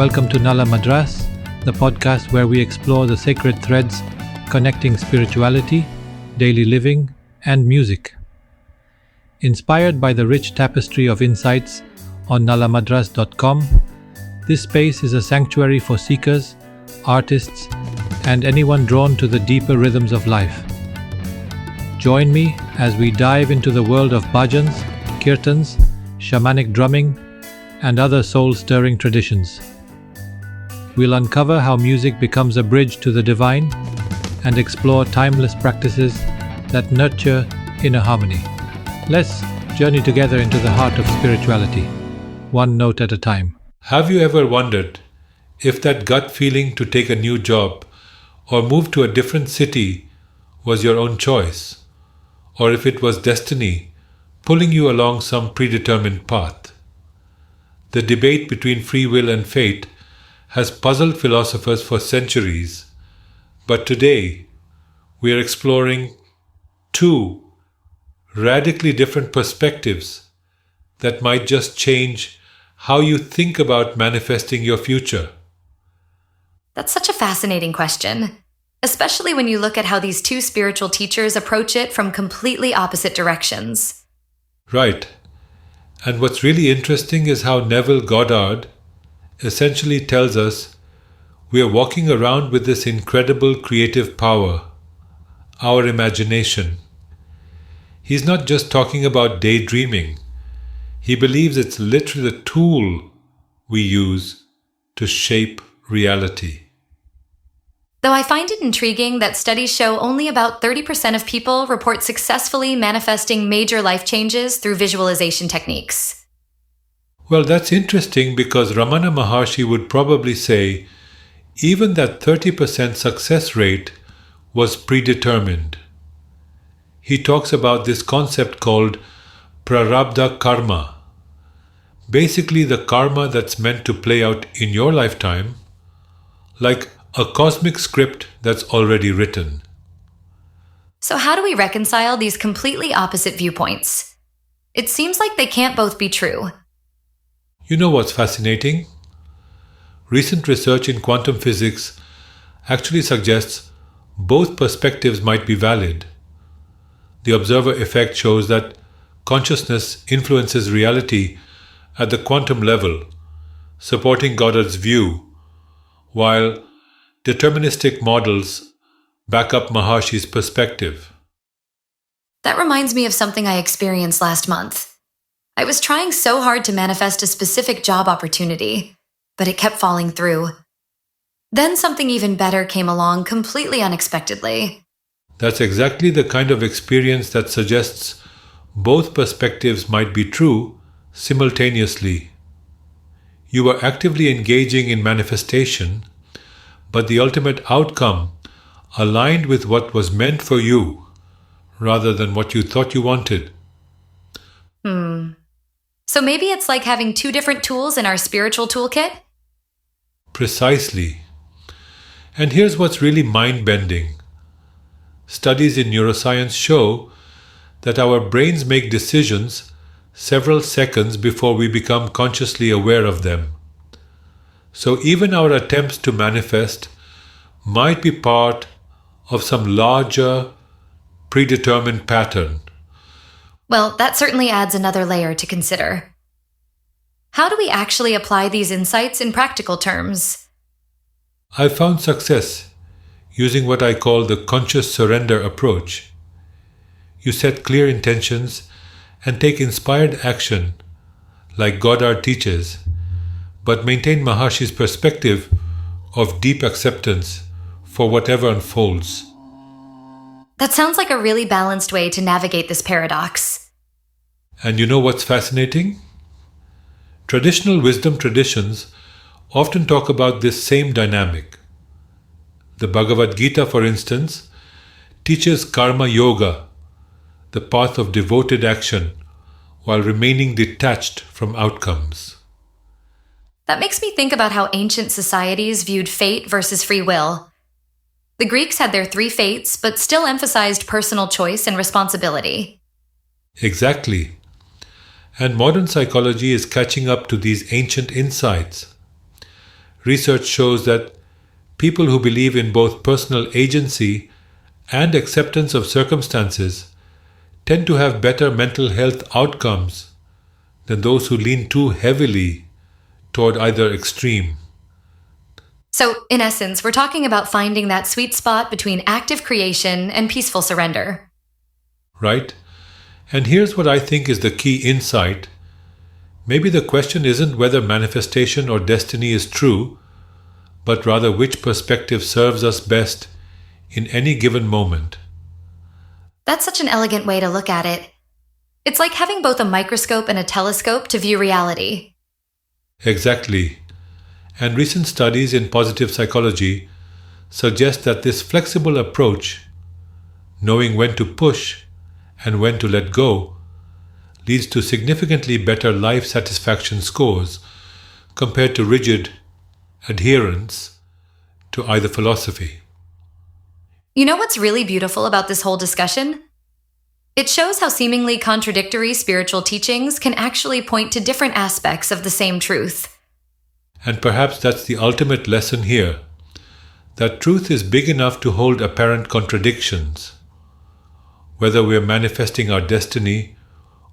Welcome to Nala Madras, the podcast where we explore the sacred threads connecting spirituality, daily living, and music. Inspired by the rich tapestry of insights on nalamadras.com, this space is a sanctuary for seekers, artists, and anyone drawn to the deeper rhythms of life. Join me as we dive into the world of bhajans, kirtans, shamanic drumming, and other soul-stirring traditions. We'll uncover how music becomes a bridge to the divine and explore timeless practices that nurture inner harmony. Let's journey together into the heart of spirituality, one note at a time. Have you ever wondered if that gut feeling to take a new job or move to a different city was your own choice, or if it was destiny pulling you along some predetermined path? The debate between free will and fate has puzzled philosophers for centuries, but today we are exploring two radically different perspectives that might just change how you think about manifesting your future. That's such a fascinating question, especially when you look at how these two spiritual teachers approach it from completely opposite directions. Right. And what's really interesting is how Neville Goddard essentially tells us we are walking around with this incredible creative power, our imagination. He's not just talking about daydreaming. He believes it's literally the tool we use to shape reality. Though I find it intriguing that studies show only about 30% of people report successfully manifesting major life changes through visualization techniques. Well, that's interesting because Ramana Maharshi would probably say even that 30% success rate was predetermined. He talks about this concept called prarabdha karma, basically the karma that's meant to play out in your lifetime, like a cosmic script that's already written. So how do we reconcile these completely opposite viewpoints? It seems like they can't both be true. You know what's fascinating? Recent research in quantum physics actually suggests both perspectives might be valid. The observer effect shows that consciousness influences reality at the quantum level, supporting Goddard's view, while deterministic models back up Maharshi's perspective. That reminds me of something I experienced last month. I was trying so hard to manifest a specific job opportunity, but it kept falling through. Then something even better came along completely unexpectedly. That's exactly the kind of experience that suggests both perspectives might be true simultaneously. You were actively engaging in manifestation, but the ultimate outcome aligned with what was meant for you rather than what you thought you wanted. So maybe it's like having two different tools in our spiritual toolkit? Precisely. And here's what's really mind-bending. Studies in neuroscience show that our brains make decisions several seconds before we become consciously aware of them. So even our attempts to manifest might be part of some larger, predetermined pattern. Well, that certainly adds another layer to consider. How do we actually apply these insights in practical terms? I've found success using what I call the conscious surrender approach. You set clear intentions and take inspired action, like Goddard teaches, but maintain Maharshi's perspective of deep acceptance for whatever unfolds. That sounds like a really balanced way to navigate this paradox. And you know what's fascinating? Traditional wisdom traditions often talk about this same dynamic. The Bhagavad Gita, for instance, teaches karma yoga, the path of devoted action, while remaining detached from outcomes. That makes me think about how ancient societies viewed fate versus free will. The Greeks had their three fates, but still emphasized personal choice and responsibility. Exactly. And modern psychology is catching up to these ancient insights. Research shows that people who believe in both personal agency and acceptance of circumstances tend to have better mental health outcomes than those who lean too heavily toward either extreme. So, in essence, we're talking about finding that sweet spot between active creation and peaceful surrender. Right? And here's what I think is the key insight. Maybe the question isn't whether manifestation or destiny is true, but rather which perspective serves us best in any given moment. That's such an elegant way to look at it. It's like having both a microscope and a telescope to view reality. Exactly. And recent studies in positive psychology suggest that this flexible approach, knowing when to push and when to let go, leads to significantly better life satisfaction scores compared to rigid adherence to either philosophy. You know what's really beautiful about this whole discussion? It shows how seemingly contradictory spiritual teachings can actually point to different aspects of the same truth. And perhaps that's the ultimate lesson here, that truth is big enough to hold apparent contradictions. Whether we're manifesting our destiny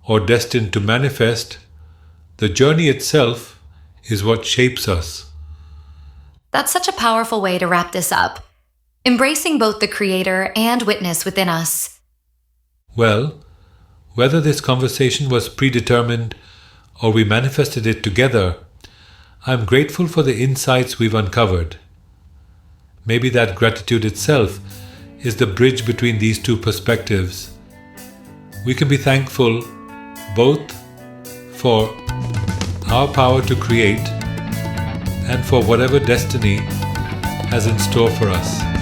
or destined to manifest, the journey itself is what shapes us. That's such a powerful way to wrap this up, embracing both the creator and witness within us. Well, whether this conversation was predetermined or we manifested it together, I'm grateful for the insights we've uncovered. Maybe that gratitude itself is the bridge between these two perspectives. We can be thankful both for our power to create and for whatever destiny has in store for us.